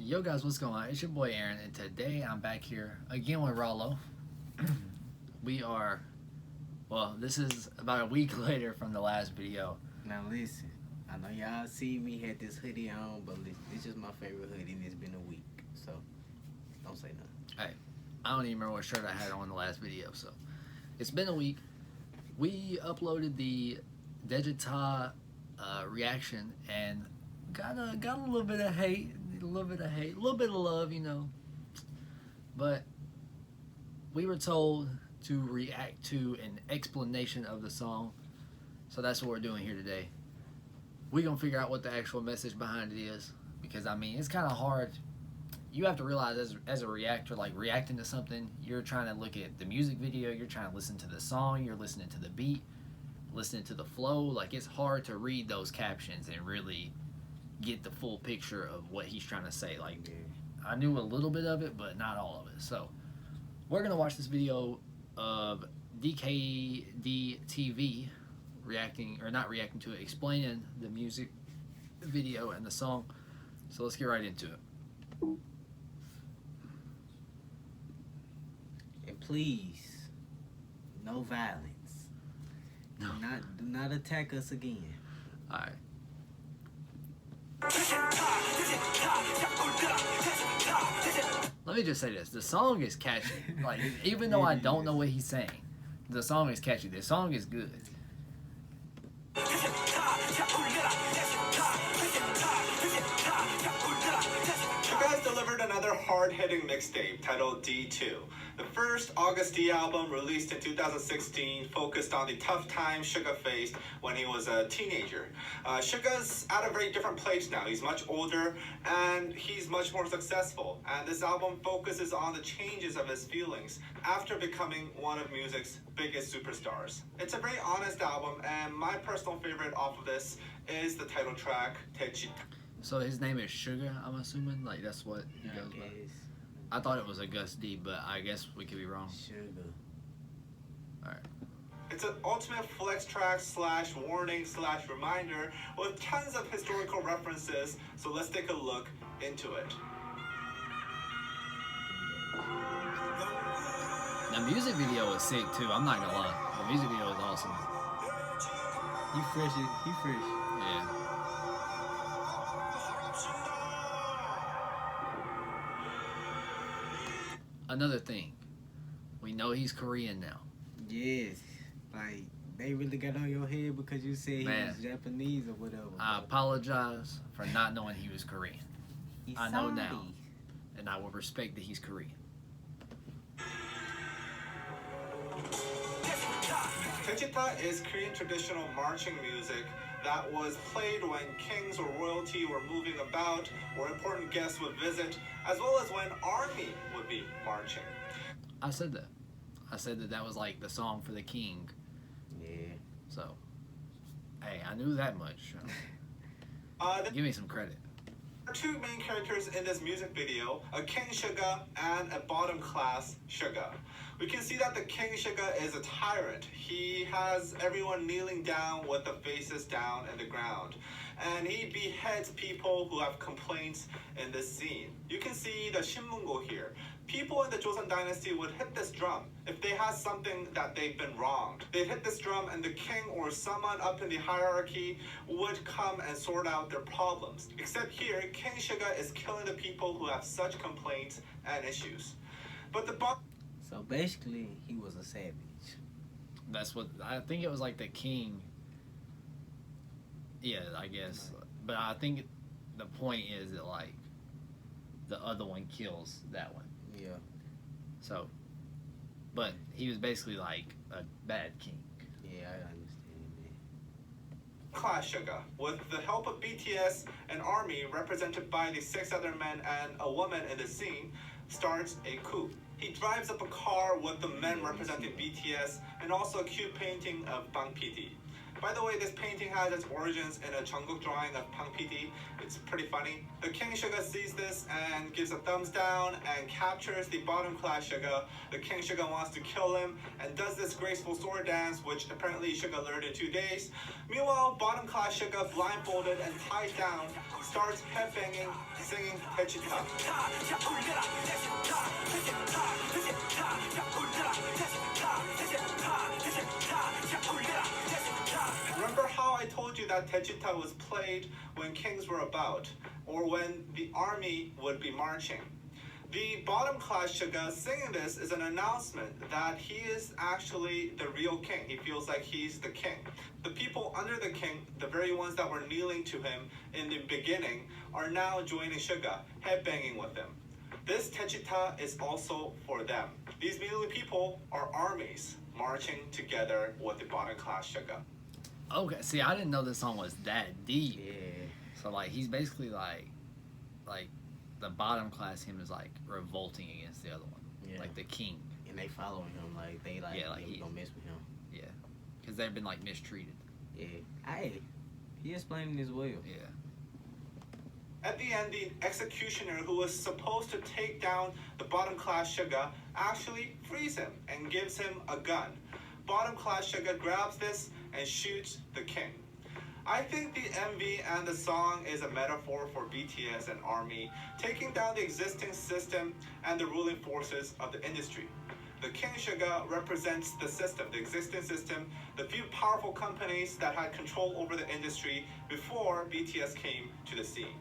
Yo guys, what's going on? It's your boy Aaron, and today I'm back here again with Ralo. we are, well, this is about a week later from the last video. Now listen, I know y'all see me had this hoodie on, but this is my favorite hoodie and it's been a week, so don't say nothing. Hey, I don't even remember what shirt I had on the last video, so it's been a week. We uploaded the Daechwita reaction and got a little bit of hate, a little bit of love, you know. But we were told to react to an explanation of the song, so that's what we're doing here today. We're gonna figure out what the actual message behind it is, because I mean it's kind of hard. You have to realize as a reactor, like reacting to something, you're trying to look at the music video, you're trying to listen to the song, you're listening to the beat, listening to the flow. Like, it's hard to read those captions and really get the full picture of what he's trying to say. Like, I knew a little bit of it, but not all of it. So we're gonna watch this video of DKD TV reacting, or not reacting to it, explaining the music video and the song. So let's get right into it. And please, no violence. No. Do not attack us again. Alright. Let me just say this. The song is catchy. Like, even though I don't know what he's saying, the song is catchy. The song is good. Suga's delivered another hard-hitting mixtape titled D2. The first Agust D album, released in 2016, focused on the tough time Suga faced when he was a teenager. Suga's at a very different place now. He's much older and he's much more successful. And this album focuses on the changes of his feelings after becoming one of music's biggest superstars. It's a very honest album, and my personal favorite off of this is the title track, Daechwita. So his name is Sugar, I'm assuming? Like, that's what he goes by? I thought it was Agust D, but I guess we could be wrong. Sugar. Alright. It's an ultimate flex track slash warning slash reminder with tons of historical references, so let's take a look into it. The music video was sick too, I'm not gonna lie. The music video was awesome. He fresh. Yeah. Another thing, we know he's Korean now. Yes. Like, they really got on your head because you said he was Japanese or whatever. I apologize for not knowing he was Korean. I know now, and I will respect that he's Korean. Daechwita is Korean traditional marching music that was played when kings or royalty were moving about, or important guests would visit, as well as when army would be marching. I said that. I said that was like the song for the king. Yeah. So, hey, I knew that much. Give me some credit. There are two main characters in this music video, a King Suga and a bottom class Suga. We can see that the King Suga is a tyrant. He has everyone kneeling down with the faces down in the ground. And he beheads people who have complaints in this scene. You can see the Shinmungo here. People in the Joseon dynasty would hit this drum if they had something that they've been wronged. They'd hit this drum and the king or someone up in the hierarchy would come and sort out their problems. Except here, King Suga is killing the people who have such complaints and issues. But the So basically, he was a savage. That's what, I think it was like the king. Yeah, I guess. But I think the point is that, like, the other one kills that one. Yeah. So, but he was basically like a bad king. Yeah, I understand that. class Suga, with the help of BTS and army represented by the 6 other men and a woman in the scene, starts a coup. He drives up a car with the men representing BTS and also a cute painting of Bang PD. By the way, this painting has its origins in a Jungkook drawing of Pang PD. It's pretty funny. The King Suga sees this and gives a thumbs down and captures the bottom class Suga. The King Suga wants to kill him and does this graceful sword dance, which apparently Suga learned in 2 days. Meanwhile, bottom class Suga, blindfolded and tied down, starts headbanging, singing Daechwita. Remember how I told you that Daechwita was played when kings were about, or when the army would be marching? The bottom class Suga singing this is an announcement that he is actually the real king. He feels like he's the king. The people under the king, the very ones that were kneeling to him in the beginning, are now joining Suga, headbanging with him. This Daechwita is also for them. These kneeling people are armies marching together with the bottom class Suga. Okay, see, I didn't know this song was that deep. Yeah. So like, he's basically like the bottom class him is like revolting against the other one, Yeah. like the king. And they following him, like they like, Yeah, like we he- gonna mess with him. Yeah, because they've been like mistreated. Yeah. Hey, he explained this well. Yeah. At the end, the executioner who was supposed to take down the bottom class Suga actually frees him and gives him a gun. Bottom class Suga grabs this and shoots the king. I think the MV and the song is a metaphor for BTS and ARMY taking down the existing system and the ruling forces of the industry. The King Suga represents the system, the existing system, the few powerful companies that had control over the industry before BTS came to the scene.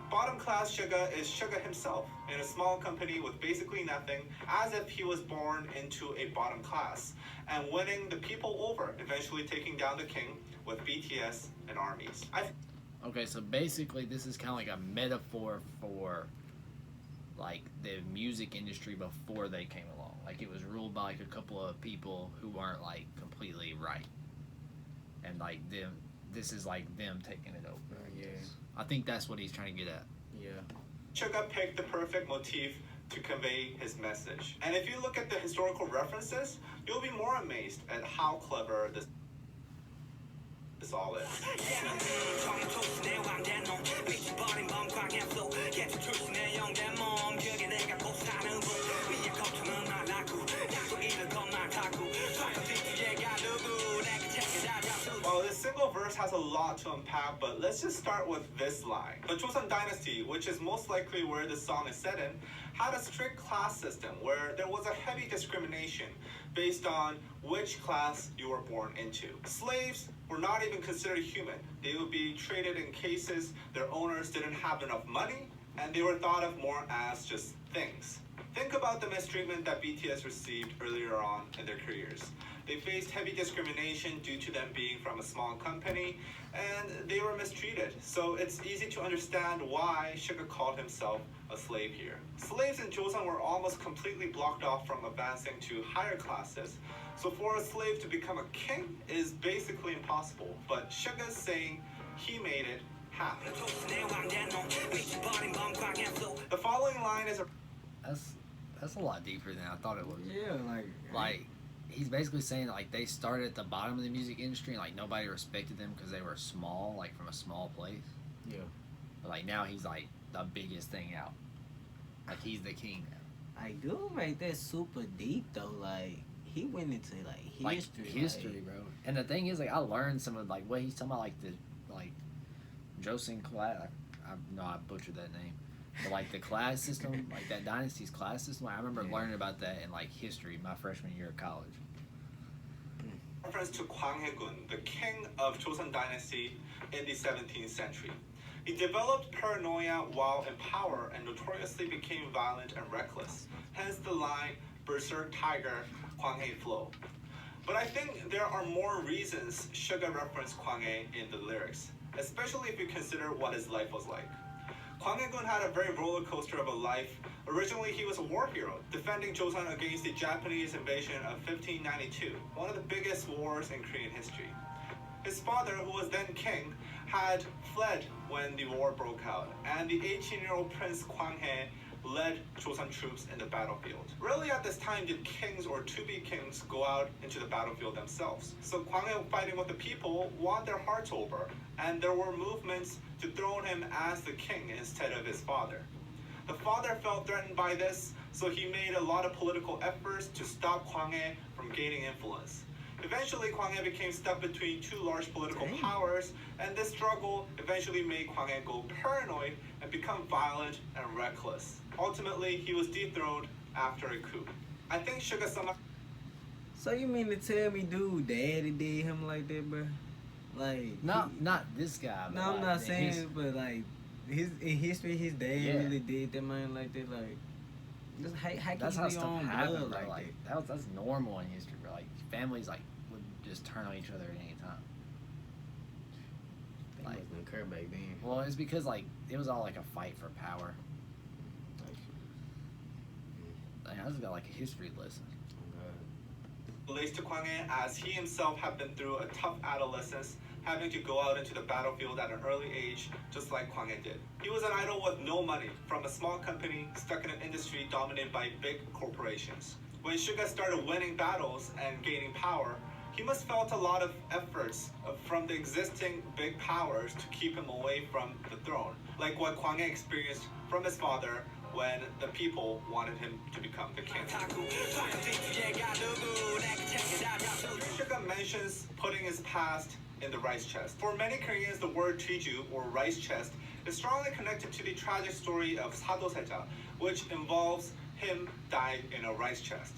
Bottom class Suga is Suga himself in a small company with basically nothing, as if he was born into a bottom class, and winning the people over, eventually taking down the king with BTS and armies. Okay, so basically this is kind of like a metaphor for like the music industry before they came along. Like it was ruled by like a couple of people who weren't like completely right, and like them. This is like them taking it over. Yeah. I think that's what he's trying to get at. Yeah. Suga picked the perfect motif to convey his message. And if you look at the historical references, you'll be more amazed at how clever this all is. Well, this single verse has a lot to unpack, but let's just start with this line. The Joseon Dynasty, which is most likely where this song is set in, had a strict class system where there was a heavy discrimination based on which class you were born into. Slaves were not even considered human. They would be traded in cases their owners didn't have enough money, and they were thought of more as just things. Think about the mistreatment that BTS received earlier on in their careers. They faced heavy discrimination due to them being from a small company, and they were mistreated. So it's easy to understand why Suga called himself a slave here. Slaves in Joseon were almost completely blocked off from advancing to higher classes. So for a slave to become a king is basically impossible. But Suga's saying he made it happen. The following line is a That's a lot deeper than I thought it was. Yeah, Like he's basically saying like they started at the bottom of the music industry and like nobody respected them because they were small, like from a small place. Yeah. But like now he's like the biggest thing out. Like he's the king now. Like, dude, right there super deep though. Like, he went into like history. Like history, bro. And the thing is, like, I learned some of like what he's talking about, like the Joseon class. I know I butchered that name, but like the class system, like that dynasty's class system. Like, I remember learning about that in like history my freshman year of college. reference to Gwanghae, the king of Joseon Dynasty in the 17th century. He developed paranoia while in power and notoriously became violent and reckless. Hence the line, Berserk Tiger, Gwanghae flow. But I think there are more reasons Suga referenced Gwanghae in the lyrics, especially if you consider what his life was like. Gwanghae had a very roller coaster of a life. Originally, he was a war hero, defending Joseon against the Japanese invasion of 1592, one of the biggest wars in Korean history. His father, who was then king, had fled when the war broke out, and the 18-year-old Prince Gwanghae led Joseon troops in the battlefield. Rarely at this time did kings or to-be kings go out into the battlefield themselves. So Gwanghae, fighting with the people, won their hearts over, and there were movements to throne him as the king instead of his father. The father felt threatened by this, so he made a lot of political efforts to stop Gwanghae from gaining influence. Eventually, Gwanghae became stuck between two large political powers, and this struggle eventually made Gwanghae go paranoid and become violent and reckless. Ultimately, he was dethroned after a coup. I think Suga-sama... So you mean to tell me, dude, daddy did him like that, bro? Like... Not this guy. No, I'm not saying, but like, in history, his dad really did that man like that, like... How that's can how you be stuff on happens, blood bro. like That's normal in history, bro. Like, families, like, would just turn on each other at any time. that? Like, wasn't occur back then. Well, it's because, like, it was all, like, a fight for power. Like, I just got, like, a history lesson. Relates to Gwanghae, as he himself had been through a tough adolescence, having to go out into the battlefield at an early age, just like Gwanghae did. He was an idol with no money, from a small company stuck in an industry dominated by big corporations. When Suga started winning battles and gaining power, he must felt a lot of efforts from the existing big powers to keep him away from the throne, like what Gwanghae experienced from his father when the people wanted him to become the king. Suga mentions putting his past in the rice chest. For many Koreans, the word Jeju, or rice chest, is strongly connected to the tragic story of Sado, which involves him dying in a rice chest.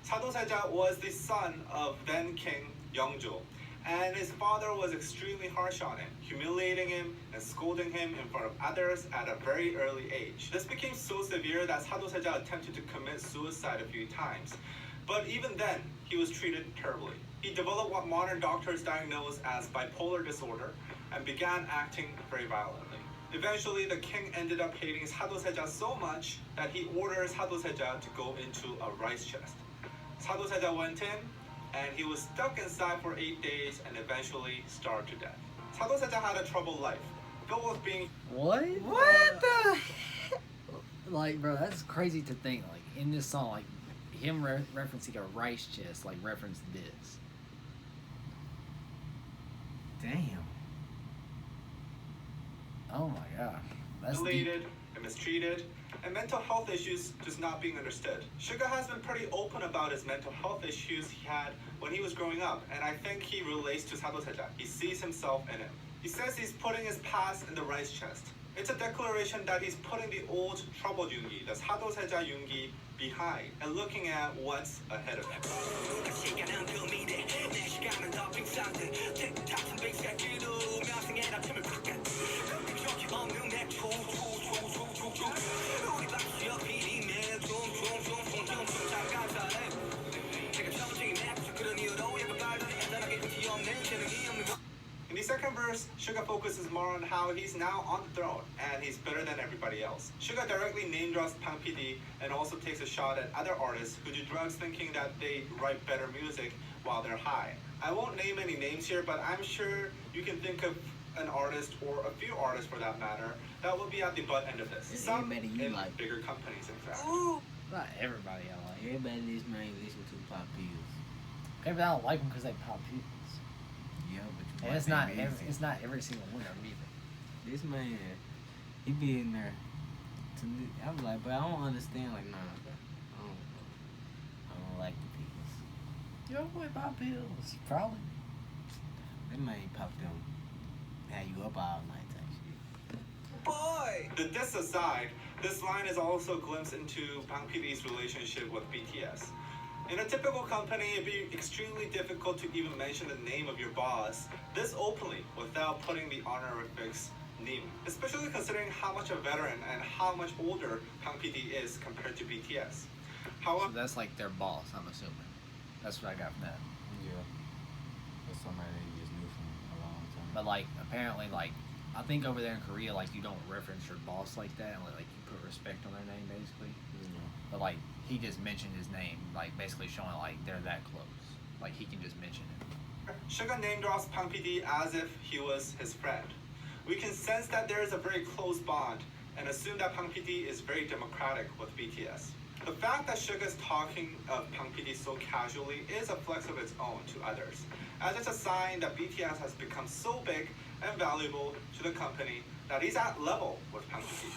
Sado was the son of then King Yeongjo, and his father was extremely harsh on him, humiliating him and scolding him in front of others at a very early age. This became so severe that Sado attempted to commit suicide a few times, but even then, he was treated terribly. He developed what modern doctors diagnose as bipolar disorder and began acting very violently. Eventually, the king ended up hating Sado so much that he ordered Sado to go into a rice chest. Sado went in, and he was stuck inside for 8 days and eventually starved to death. Sado had a troubled life, filled with being... What? What the heck? Like, bro, that's crazy to think. Like, in this song, like, him referencing a rice chest, like, referenced this. Damn. Oh my god. That's Isolated and mistreated, and mental health issues just not being understood. Suga has been pretty open about his mental health issues he had when he was growing up, and I think he relates to Sado. He sees himself in him. He says he's putting his past in the rice chest. It's a declaration that he's putting the old troubled Yoongi, the Sado Yoongi, behind and looking at what's ahead of him. In the second verse, Suga focuses more on how he's now on the throne and he's better than everybody else. Suga directly name drops Bang PD and also takes a shot at other artists who do drugs thinking that they write better music while they're high. I won't name any names here, but I'm sure you can think of an artist or a few artists for that matter that will be at the butt end of this. Is Some anybody you in like? bigger companies, in fact. Not everybody I like. Everybody in this man listen to pop pills. Everybody I don't like them because they pop pills. Yeah, but you And might it's be not busy. it's not every single one of them either. This man, he be in there. I was like, but I don't understand. Like, nah, bro. I don't like the pills. You don't like pop pills. Probably. That man pop them, had you up all night type shit. Boy! The diss aside, this line is also a glimpse into Bang PD's relationship with BTS. In a typical company, it'd be extremely difficult to even mention the name of your boss this openly without putting the honorifics name, especially considering how much a veteran and how much older Bang PD is compared to BTS. So However, that's like their boss, I'm assuming. That's what I got from that. Yeah. That's somebody that you just knew from a long time. But like apparently like I think over there in Korea like you don't reference your boss like that, like you put respect on their name basically. Yeah. But like he just mentioned his name, like basically showing like they're that close. Like he can just mention it. Suga name drops Bang PD as if he was his friend. We can sense that there is a very close bond and assume that Bang PD is very democratic with BTS. The fact that Suga is talking of Bang PD so casually is a flex of its own to others, as it's a sign that BTS has become so big and valuable to the company that he's at level with Bang PD.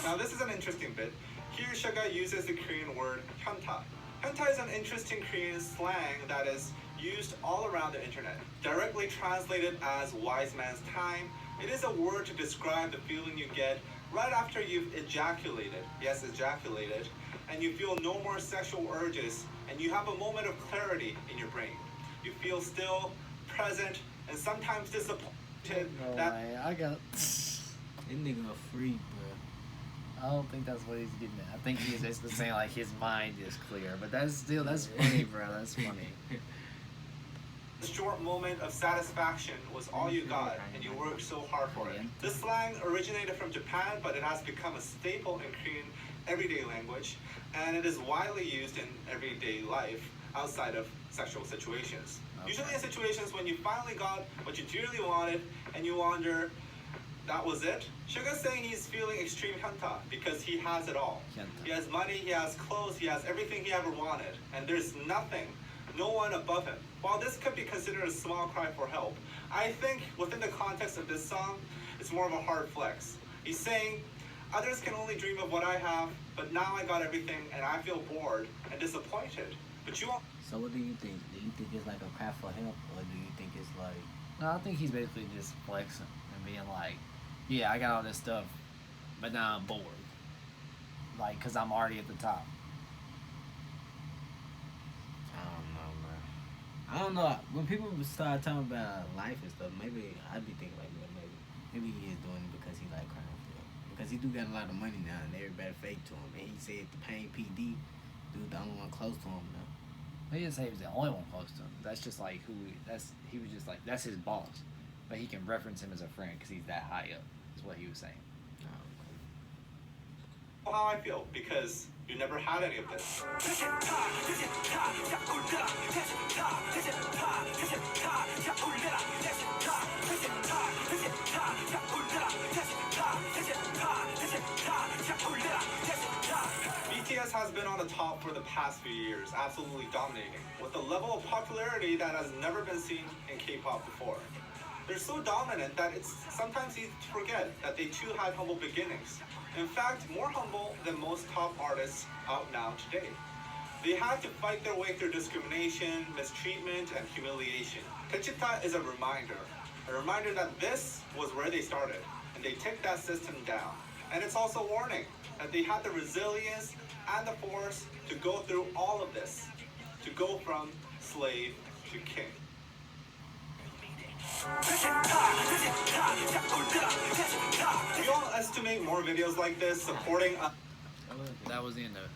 Now this is an interesting bit. Here Suga uses the Korean word hyunta. Hyunta is an interesting Korean slang that is used all around the internet. Directly translated as wise man's time, it is a word to describe the feeling you get right after you've ejaculated, yes, ejaculated, and you feel no more sexual urges, and you have a moment of clarity in your brain. You feel still, present, and sometimes disappointed No that way. I got. This nigga a freak, bro. I don't think that's what he's getting at. I think he's basically saying like his mind is clear, but that's funny, bro. That's funny. short moment of satisfaction was all you got, and you worked so hard for it. This slang originated from Japan, but it has become a staple in Korean everyday language, and it is widely used in everyday life outside of sexual situations. Okay. Usually in situations when you finally got what you dearly wanted, and you wonder, that was it? Suga's saying he's feeling extreme hyunta because he has it all. Hyunta. He has money, he has clothes, he has everything he ever wanted, and there's nothing, no one above him. While this could be considered a small cry for help, I think within the context of this song, it's more of a hard flex. He's saying, others can only dream of what I have, but now I got everything and I feel bored and disappointed. But you won't. So what do you think? Do you think it's like a cry for help, or do you think it's like... No, I think he's basically just flexing and being like, yeah, I got all this stuff, but now I'm bored. Like, because I'm already at the top. I don't know, bro. I don't know. When people start talking about life and stuff, maybe I'd be thinking like, well, maybe he is doing it because he like crying for help. Because he do got a lot of money now, and everybody fake to him. And he said the Pain PD dude the only one close to him now. He didn't say he was the only one close to him. That's just like he was just like, that's his boss. But he can reference him as a friend because he's that high up, is what he was saying. How I feel, because you never had any of this. BTS has been on the top for the past few years, absolutely dominating, with a level of popularity that has never been seen in K-pop before. They're so dominant that it's sometimes easy to forget that they too had humble beginnings. In fact, more humble than most top artists out now today. They had to fight their way through discrimination, mistreatment, and humiliation. Daechwita is a reminder that this was where they started, and they took that system down. And it's also a warning that they had the resilience and the force to go through all of this, to go from slave to king. Do you all estimate more videos like this supporting us? That was the end of it.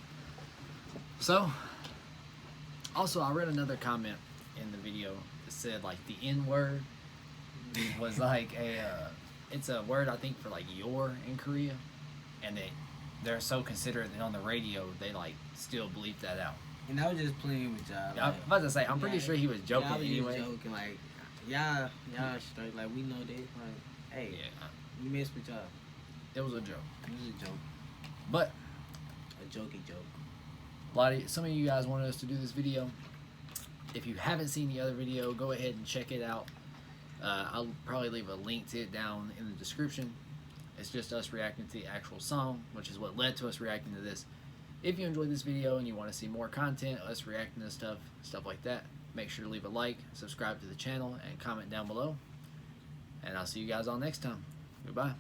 So, also I read another comment in the video that said like the N word was like it's a word I think for like your in Korea, and they're so considerate that on the radio they like still bleep that out. And I was just playing with y'all. I was about to say I'm pretty sure he was joking y'all was anyway. just joking, like y'all straight, like we know this, like hey, Yeah, we mess with y'all. it was a joke, It was a joke, but a jokey joke. some of you guys wanted us to do this video. If you haven't seen the other video, go ahead and check it out. I'll probably leave a link to it down in the description. It's just us reacting to the actual song, which is what led to us reacting to this. If you enjoyed this video and you want to see more content, us reacting to stuff like that, make sure to leave a like, subscribe to the channel, and comment down below. And I'll see you guys all next time. Goodbye.